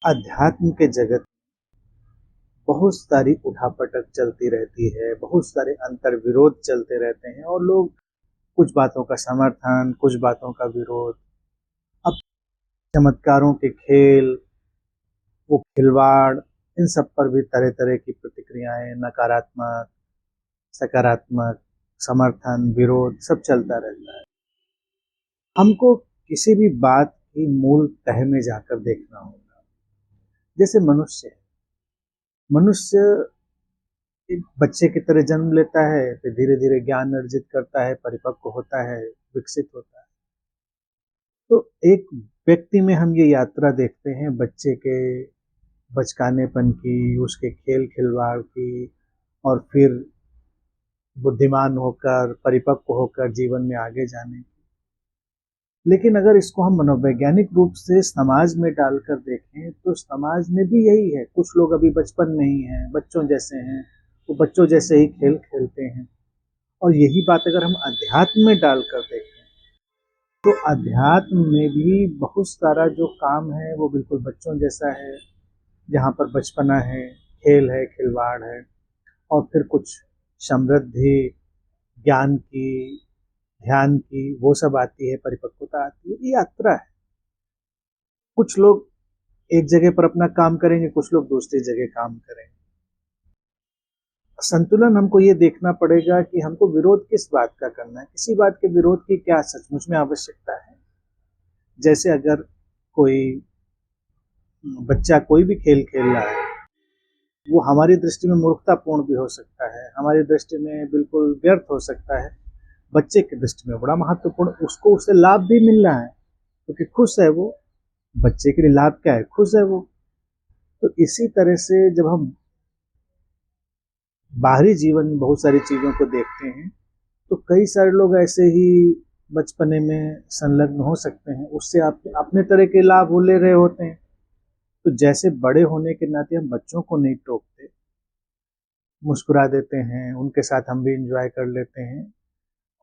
अध्यात्म के जगत बहुत सारी उठापटक चलती रहती है, बहुत सारे अंतर्विरोध चलते रहते हैं और लोग कुछ बातों का समर्थन, कुछ बातों का विरोध, अब चमत्कारों के खेल, वो खिलवाड़, इन सब पर भी तरह-तरह की प्रतिक्रियाएँ, नकारात्मक, सकारात्मक, समर्थन, विरोध सब चलता रहता है। हमको किसी भी बात की मूल तह में जाकर देखना होगा। जैसे मनुष्य है, मनुष्य एक बच्चे की तरह जन्म लेता है, फिर धीरे-धीरे ज्ञान अर्जित करता है, परिपक्व होता है, विकसित होता है। तो एक व्यक्ति में हम ये यात्रा देखते हैं बच्चे के बचकानेपन की, उसके खेल-खिलवाड़ की और फिर बुद्धिमान होकर, परिपक्व होकर जीवन में आगे जाने की। लेकिन अगर इसको हम मनोवैज्ञानिक रूप से समाज में डालकर देखें, तो समाज में भी यही है। कुछ लोग अभी बचपन में ही हैं, बच्चों जैसे हैं, वो बच्चों जैसे ही खेल खेलते हैं। और यही बात अगर हम अध्यात्म में डालकर देखें, तो अध्यात्म में भी बहुत सारा जो काम है, वो बिल्कुल बच्चों जैसा है, जहाँ पर बचपना है, खेल है, खिलवाड़ है और फिर कुछ समृद्धि, ज्ञान की, ध्यान की, वो सब आती है, परिपक्वता आती है। ये यात्रा है। कुछ लोग एक जगह पर अपना काम करेंगे, कुछ लोग दूसरी जगह काम करेंगे। संतुलन हमको ये देखना पड़ेगा कि हमको विरोध किस बात का करना है, किसी बात के विरोध की क्या सचमुच में आवश्यकता है। जैसे अगर कोई बच्चा कोई भी खेल खेल रहा है, वो हमारी दृष्टि में मूर्खतापूर्ण भी हो सकता है, हमारी दृष्टि में बिल्कुल व्यर्थ हो सकता है। बच्चे की दृष्टि में बड़ा महत्वपूर्ण, उसको उससे लाभ भी मिल रहा है क्योंकि खुश है वो। बच्चे के लिए लाभ क्या है? खुश है वो। तो इसी तरह से जब हम बाहरी जीवन में बहुत सारी चीज़ों को देखते हैं, तो कई सारे लोग ऐसे ही बचपने में संलग्न हो सकते हैं, उससे आप अपने तरह के लाभ वो ले रहे होते हैं। तो जैसे बड़े होने के नाते हम बच्चों को नहीं टोकते, मुस्कुरा देते हैं, उनके साथ हम भी एंजॉय कर लेते हैं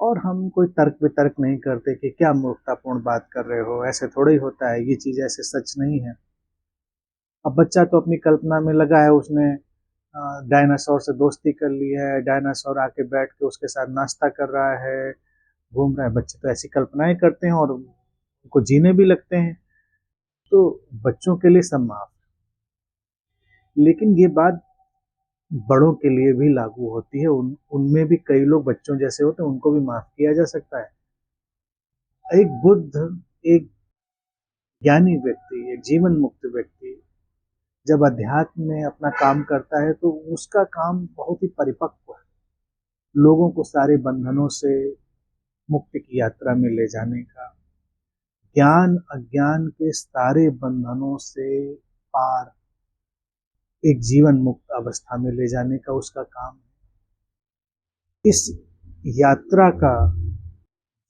और हम कोई तर्क वितर्क नहीं करते कि क्या मूर्खतापूर्ण बात कर रहे हो, ऐसे थोड़ा ही होता है, ये चीज़ ऐसे सच नहीं है। अब बच्चा तो अपनी कल्पना में लगा है, उसने डायनासोर से दोस्ती कर ली है, डायनासोर आके बैठ के उसके साथ नाश्ता कर रहा है, घूम रहा है। बच्चे तो ऐसी कल्पनाएं करते हैं और उनको जीने भी लगते हैं। तो बच्चों के लिए सब माफ, लेकिन ये बात बड़ों के लिए भी लागू होती है। उनमें भी कई लोग बच्चों जैसे होते हैं, उनको भी माफ किया जा सकता है। एक बुद्ध, एक ज्ञानी व्यक्ति, एक जीवन मुक्त व्यक्ति जब अध्यात्म में अपना काम करता है, तो उसका काम बहुत ही परिपक्व है, लोगों को सारे बंधनों से मुक्ति की यात्रा में ले जाने का, ज्ञान अज्ञान के सारे बंधनों से पार एक जीवन मुक्त अवस्था में ले जाने का उसका काम है। इस यात्रा का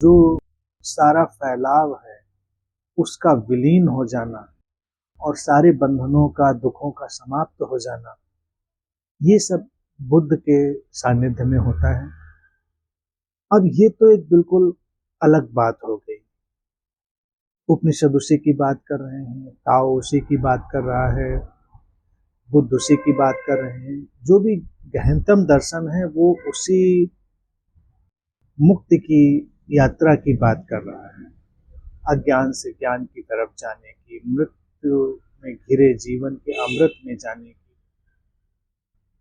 जो सारा फैलाव है, उसका विलीन हो जाना और सारे बंधनों का, दुखों का समाप्त हो जाना, ये सब बुद्ध के सानिध्य में होता है। अब ये तो एक बिल्कुल अलग बात हो गई। उपनिषद उसी की बात कर रहे हैं, ताओ उसी की बात कर रहा है, बुद्ध उसी की बात कर रहे हैं। जो भी गहनतम दर्शन है, वो उसी मुक्ति की यात्रा की बात कर रहा है, अज्ञान से ज्ञान की तरफ जाने की, मृत्यु में घिरे जीवन के अमृत में जाने की।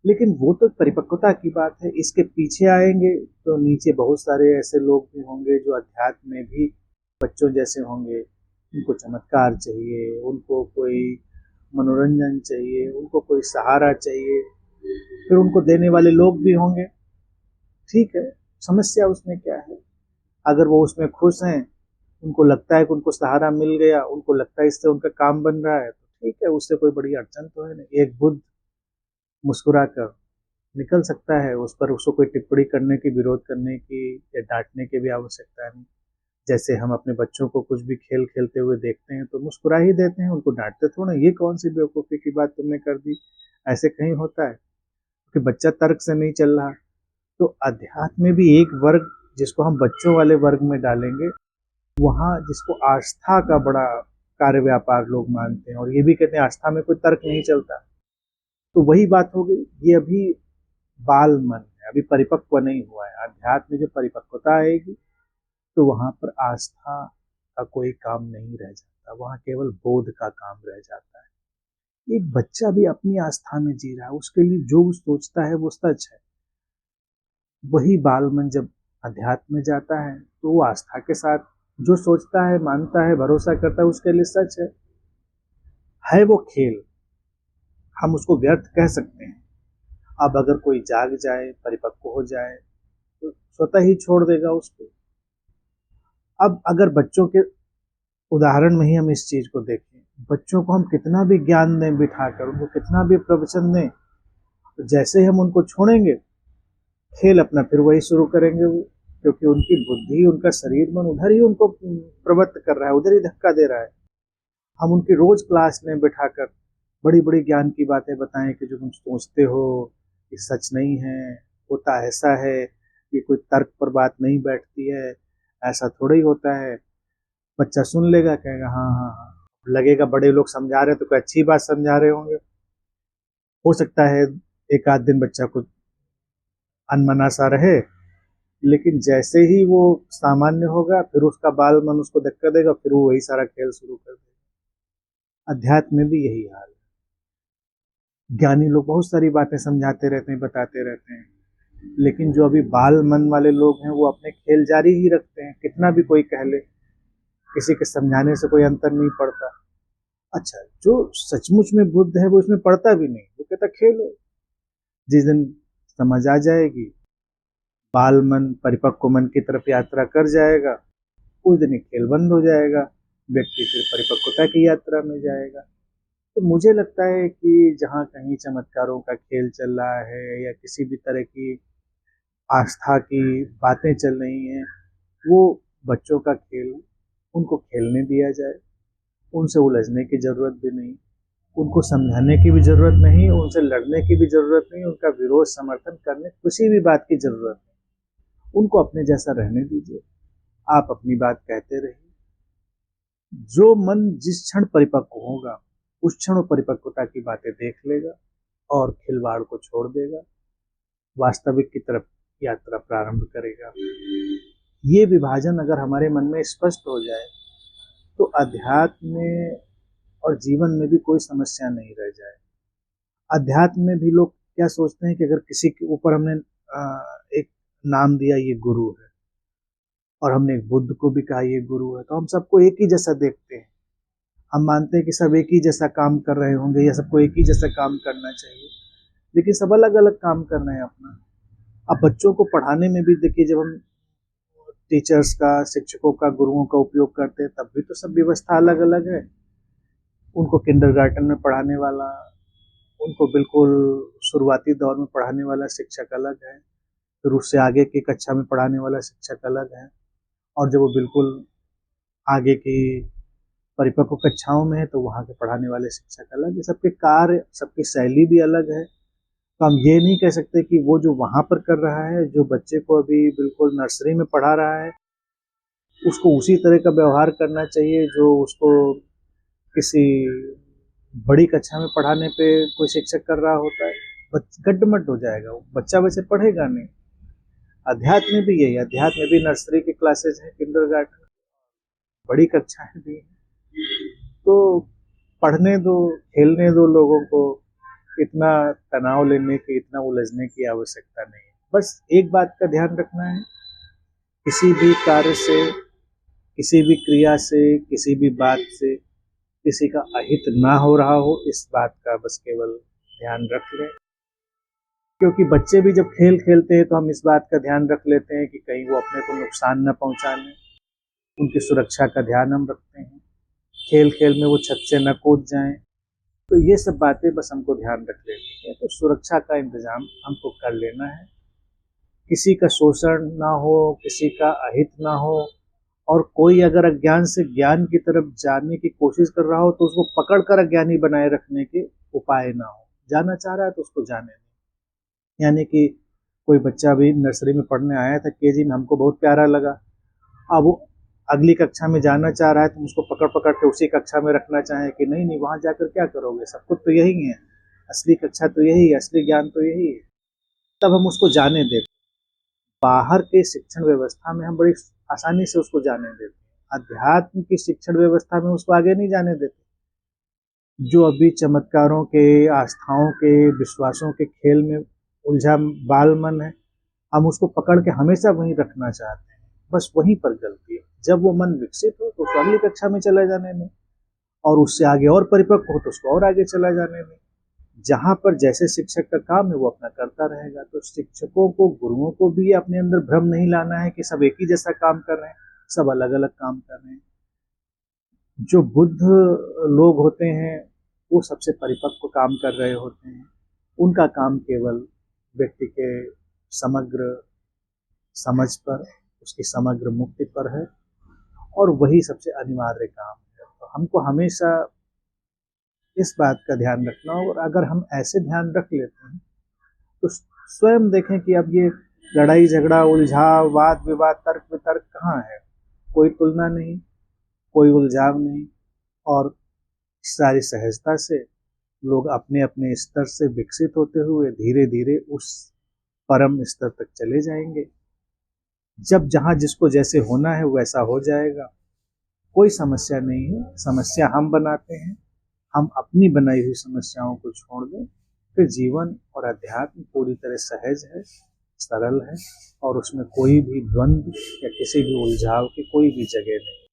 लेकिन वो तो परिपक्वता की बात है। इसके पीछे आएंगे तो नीचे बहुत सारे ऐसे लोग भी होंगे जो अध्यात्म में भी बच्चों जैसे होंगे। उनको चमत्कार चाहिए, उनको कोई मनोरंजन चाहिए, उनको कोई सहारा चाहिए, फिर उनको देने वाले लोग भी होंगे। ठीक है, समस्या उसमें क्या है? अगर वो उसमें खुश हैं, उनको लगता है कि उनको सहारा मिल गया, उनको लगता है इससे उनका काम बन रहा है, तो ठीक है, उससे कोई बड़ी अड़चन तो है नहीं। एक बुद्ध मुस्कुराकर निकल सकता है, उस पर उसको कोई टिप्पणी करने की, विरोध करने की या डांटने की भी आवश्यकता नहीं। जैसे हम अपने बच्चों को कुछ भी खेल खेलते हुए देखते हैं तो मुस्कुरा ही देते हैं, उनको डांटते थोड़ा, ये कौन सी बेवकूफ़ी की बात तुमने कर दी, ऐसे कहीं होता है? क्योंकि बच्चा तर्क से नहीं चल रहा। तो अध्यात्म में भी एक वर्ग जिसको हम बच्चों वाले वर्ग में डालेंगे, वहाँ जिसको आस्था का बड़ा कार्य व्यापार लोग मानते हैं, और ये भी कहते हैं आस्था में कोई तर्क नहीं चलता। तो वही बात हो गई, ये अभी बाल मन है, अभी परिपक्व नहीं हुआ है। अध्यात्म में जो परिपक्वता आएगी तो वहां पर आस्था का कोई काम नहीं रह जाता, वहां केवल बोध का काम रह जाता है। एक बच्चा भी अपनी आस्था में जी रहा है, उसके लिए जो वो सोचता है वो सच है। वही बाल मन जब अध्यात्म में जाता है तो वो आस्था के साथ जो सोचता है, मानता है, भरोसा करता है, उसके लिए सच है वो खेल, हम उसको व्यर्थ कह सकते हैं। अब अगर कोई जाग जाए, परिपक्व हो जाए, तो स्वतः ही छोड़ देगा उसको। अब अगर बच्चों के उदाहरण में ही हम इस चीज को देखें, बच्चों को हम कितना भी ज्ञान दें बिठाकर, उनको कितना भी प्रवचन दें, तो जैसे ही हम उनको छोड़ेंगे, खेल अपना फिर वही शुरू करेंगे वो, क्योंकि उनकी बुद्धि, उनका शरीर मन उधर ही उनको प्रवृत्त कर रहा है, उधर ही धक्का दे रहा है। हम उनकी रोज क्लास लें बिठाकर, बड़ी बड़ी ज्ञान की बातें बताएं कि जो तुम सोचते हो ये सच नहीं है, होता ऐसा है, ये कोई तर्क पर बात नहीं बैठती है, ऐसा थोड़ा ही होता है। बच्चा सुन लेगा, कहेगा हाँ हाँ हाँ, लगेगा बड़े लोग समझा रहे हैं तो कोई अच्छी बात समझा रहे होंगे। हो सकता है एक आध दिन बच्चा कुछ अनमना सा रहे, लेकिन जैसे ही वो सामान्य होगा, फिर उसका बाल मन उसको धक्का देगा, फिर वो वही सारा खेल शुरू कर देगा। अध्यात्म में भी यही हाल है। ज्ञानी लोग बहुत सारी बातें समझाते रहते हैं, बताते रहते हैं, लेकिन जो अभी बाल मन वाले लोग हैं वो अपने खेल जारी ही रखते हैं, कितना भी कोई कह ले, किसी के समझाने से कोई अंतर नहीं पड़ता। अच्छा, जो सचमुच में बुद्ध है वो इसमें पड़ता भी नहीं, वो कहता खेलो। जिस दिन समझ आ जाएगी, बाल मन परिपक्व मन की तरफ यात्रा कर जाएगा, उस दिन ही खेल बंद हो जाएगा, व्यक्ति फिर परिपक्वता की यात्रा में जाएगा। तो मुझे लगता है कि जहाँ कहीं चमत्कारों का खेल चल रहा है या किसी भी तरह की आस्था की बातें चल रही हैं, वो बच्चों का खेल, उनको खेलने दिया जाए, उनसे उलझने की जरूरत भी नहीं, उनको समझाने की भी जरूरत नहीं, उनसे लड़ने की भी जरूरत नहीं, उनका विरोध समर्थन करने किसी भी बात की जरूरत नहीं। उनको अपने जैसा रहने दीजिए, आप अपनी बात कहते रहिए। जो मन जिस क्षण परिपक्व होगा, उस क्षण परिपक्वता की बातें देख लेगा और खिलवाड़ को छोड़ देगा, वास्तविक की तरफ यात्रा प्रारंभ करेगा। ये विभाजन अगर हमारे मन में स्पष्ट हो जाए तो अध्यात्म में और जीवन में भी कोई समस्या नहीं रह जाए। अध्यात्म में भी लोग क्या सोचते हैं कि अगर किसी के ऊपर हमने एक नाम दिया ये गुरु है, और हमने एक बुद्ध को भी कहा ये गुरु है, तो हम सबको एक ही जैसा देखते हैं। हम मानते हैं कि सब एक ही जैसा काम कर रहे होंगे या सबको एक ही जैसा काम करना चाहिए, लेकिन सब अलग अलग काम कर रहे हैं अपना। अब बच्चों को पढ़ाने में भी देखिए, जब हम टीचर्स का, शिक्षकों का, गुरुओं का उपयोग करते हैं, तब भी तो सब व्यवस्था अलग अलग है। उनको किंडरगार्टन में पढ़ाने वाला, उनको बिल्कुल शुरुआती दौर में पढ़ाने वाला शिक्षक अलग है, फिर उससे आगे की कक्षा में पढ़ाने वाला शिक्षक अलग है, और जब वो बिल्कुल आगे की परिपक्व कक्षाओं में है तो वहाँ के पढ़ाने वाले शिक्षक अलग है। सबके कार्य, सबकी शैली भी अलग है। तो हम ये नहीं कह सकते कि वो जो वहाँ पर कर रहा है, जो बच्चे को अभी बिल्कुल नर्सरी में पढ़ा रहा है, उसको उसी तरह का व्यवहार करना चाहिए जो उसको किसी बड़ी कक्षा में पढ़ाने पे कोई शिक्षक कर रहा होता है। गड्डमड हो जाएगा, वो बच्चा वैसे पढ़ेगा नहीं। अध्यात्म में भी यही, अध्यात्म में भी नर्सरी की क्लासेज हैं, किंडरगार्टन, बड़ी कक्षाएं भी हैं। तो पढ़ने दो, खेलने दो लोगों को, इतना तनाव लेने की, इतना उलझने की आवश्यकता नहीं है। बस एक बात का ध्यान रखना है, किसी भी कार्य से, किसी भी क्रिया से, किसी भी बात से किसी का अहित ना हो रहा हो, इस बात का बस केवल ध्यान रख लें। क्योंकि बच्चे भी जब खेल खेलते हैं तो हम इस बात का ध्यान रख लेते हैं कि कहीं वो अपने को नुकसान न पहुंचा लें, उनकी सुरक्षा का ध्यान हम रखते हैं, खेल खेल में वो छत से न कूद जाएं। तो ये सब बातें बस हमको ध्यान रख लेनी है। तो सुरक्षा का इंतजाम हमको कर लेना है, किसी का शोषण ना हो, किसी का अहित ना हो, और कोई अगर अज्ञान से ज्ञान की तरफ जाने की कोशिश कर रहा हो तो उसको पकड़कर अज्ञानी बनाए रखने के उपाय ना हो। जाना चाह रहा है तो उसको जाने दें। यानी कि कोई बच्चा भी नर्सरी में पढ़ने आया था, केजी में, हमको बहुत प्यारा लगा, अब वो अगली कक्षा में जाना चाह रहा है, तुम उसको पकड़ पकड़ के उसी कक्षा में रखना चाहें कि नहीं नहीं वहाँ जाकर क्या करोगे, सब कुछ तो यही है, असली कक्षा तो यही है, असली ज्ञान तो यही है, तब हम उसको जाने देते। बाहर के शिक्षण व्यवस्था में हम बड़ी आसानी से उसको जाने देते हैं, अध्यात्म की शिक्षण व्यवस्था में उसको आगे नहीं जाने देते। जो अभी चमत्कारों के, आस्थाओं के, विश्वासों के खेल में उलझा बाल मन है, हम उसको पकड़ के हमेशा वहीं रखना चाहते हैं, बस वहीं पर गलती है। जब वो मन विकसित हो तो उसको अगली कक्षा में चला जाने में, और उससे आगे और परिपक्व हो तो उसको और आगे चला जाने में। जहाँ पर जैसे शिक्षक का काम है वो अपना करता रहेगा। तो शिक्षकों को, गुरुओं को भी अपने अंदर भ्रम नहीं लाना है कि सब एक ही जैसा काम कर रहे हैं, सब अलग अलग काम कर रहे हैं। जो बुद्ध लोग होते हैं वो सबसे परिपक्व काम कर रहे होते हैं, उनका काम केवल व्यक्ति के समग्र समझ पर, उसकी समग्र मुक्ति पर है, और वही सबसे अनिवार्य काम है। तो हमको हमेशा इस बात का ध्यान रखना, और अगर हम ऐसे ध्यान रख लेते हैं तो स्वयं देखें कि अब ये लड़ाई झगड़ा, उलझाव, वाद विवाद, तर्क वितर्क कहाँ है, कोई तुलना नहीं, कोई उलझाव नहीं, और सारी सहजता से लोग अपने अपने स्तर से विकसित होते हुए धीरे धीरे उस परम स्तर तक चले जाएंगे। जब जहाँ जिसको जैसे होना है वैसा हो जाएगा, कोई समस्या नहीं है। समस्या हम बनाते हैं, हम अपनी बनाई हुई समस्याओं को छोड़ दें, फिर जीवन और अध्यात्म पूरी तरह सहज है, सरल है, और उसमें कोई भी द्वंद्व या किसी भी उलझाव की कोई भी जगह नहीं।